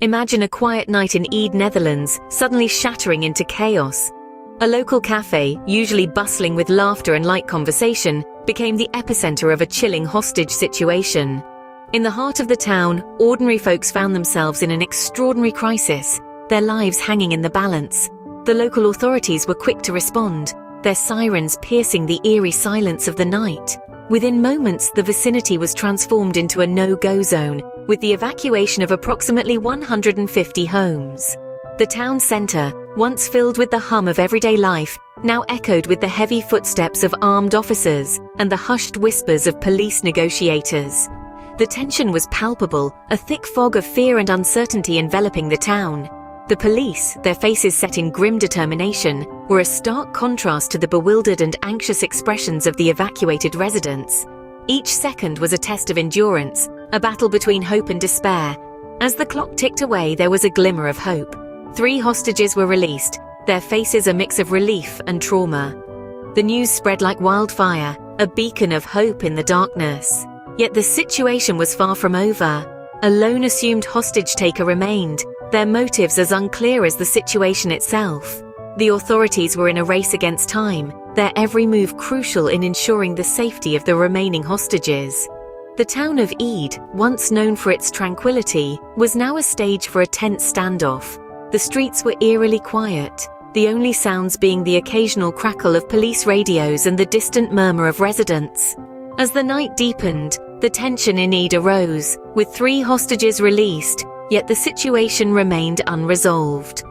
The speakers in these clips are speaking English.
Imagine a quiet night in Ede, Netherlands, suddenly shattering into chaos. A local cafe, usually bustling with laughter and light conversation, became the epicenter of a chilling hostage situation. In the heart of the town, ordinary folks found themselves in an extraordinary crisis, their lives hanging in the balance. The local authorities were quick to respond, their sirens piercing the eerie silence of the night. Within moments, the vicinity was transformed into a no-go zone, with the evacuation of approximately 150 homes. The town center, once filled with the hum of everyday life, now echoed with the heavy footsteps of armed officers and the hushed whispers of police negotiators. The tension was palpable, a thick fog of fear and uncertainty enveloping the town. The police, their faces set in grim determination, were a stark contrast to the bewildered and anxious expressions of the evacuated residents. Each second was a test of endurance, a battle between hope and despair. As the clock ticked away, there was a glimmer of hope. 3 hostages were released, their faces a mix of relief and trauma. The news spread like wildfire, a beacon of hope in the darkness. Yet the situation was far from over. A lone assumed hostage taker remained, their motives as unclear as the situation itself. The authorities were in a race against time, their every move crucial in ensuring the safety of the remaining hostages. The town of Ede, once known for its tranquility, was now a stage for a tense standoff. The streets were eerily quiet, the only sounds being the occasional crackle of police radios and the distant murmur of residents. As the night deepened, the tension in Ede arose, with 3 hostages released, yet the situation remained unresolved.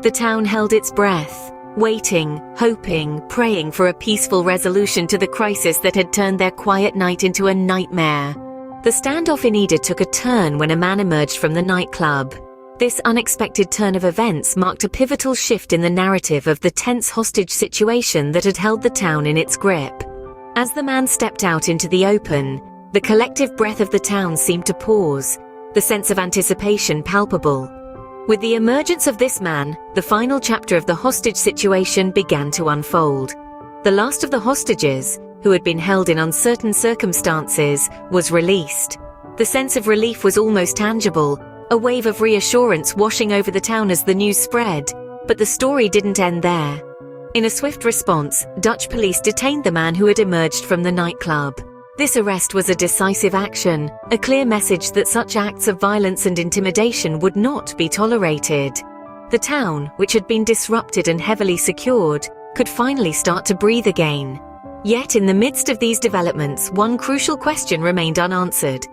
The town held its breath, waiting, hoping, praying for a peaceful resolution to the crisis that had turned their quiet night into a nightmare. The standoff in Ede took a turn when a man emerged from the nightclub. This unexpected turn of events marked a pivotal shift in the narrative of the tense hostage situation that had held the town in its grip. As the man stepped out into the open, the collective breath of the town seemed to pause, the sense of anticipation palpable. With the emergence of this man, the final chapter of the hostage situation began to unfold. The last of the hostages, who had been held in uncertain circumstances, was released. The sense of relief was almost tangible, a wave of reassurance washing over the town as the news spread. But the story didn't end there. In a swift response, Dutch police detained the man who had emerged from the nightclub. This arrest was a decisive action, a clear message that such acts of violence and intimidation would not be tolerated. The town, which had been disrupted and heavily secured, could finally start to breathe again. Yet in the midst of these developments, one crucial question remained unanswered.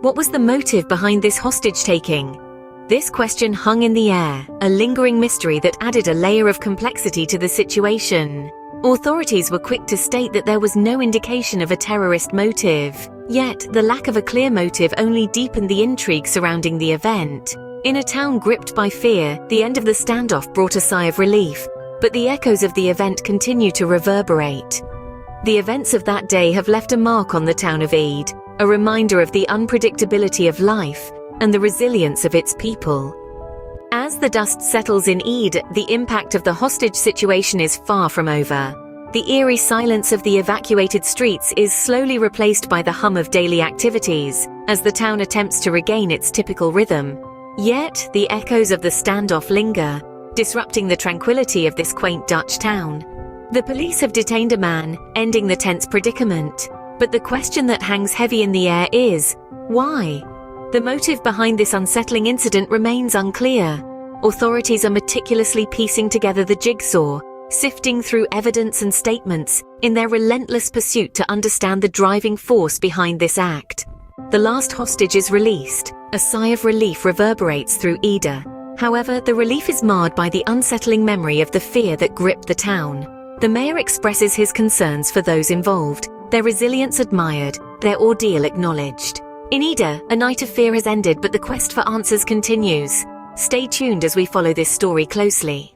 What was the motive behind this hostage-taking? This question hung in the air, a lingering mystery that added a layer of complexity to the situation. Authorities were quick to state that there was no indication of a terrorist motive. Yet, the lack of a clear motive only deepened the intrigue surrounding the event. In a town gripped by fear, the end of the standoff brought a sigh of relief, but the echoes of the event continue to reverberate. The events of that day have left a mark on the town of Ede, a reminder of the unpredictability of life and the resilience of its people. As the dust settles in Ede, the impact of the hostage situation is far from over. The eerie silence of the evacuated streets is slowly replaced by the hum of daily activities, as the town attempts to regain its typical rhythm. Yet, the echoes of the standoff linger, disrupting the tranquility of this quaint Dutch town. The police have detained a man, ending the tense predicament. But the question that hangs heavy in the air is, why? The motive behind this unsettling incident remains unclear. Authorities are meticulously piecing together the jigsaw, sifting through evidence and statements in their relentless pursuit to understand the driving force behind this act. The last hostage is released. A sigh of relief reverberates through Ede. However, the relief is marred by the unsettling memory of the fear that gripped the town. The mayor expresses his concerns for those involved, their resilience admired, their ordeal acknowledged. In Ede, a night of fear has ended, but the quest for answers continues. Stay tuned as we follow this story closely.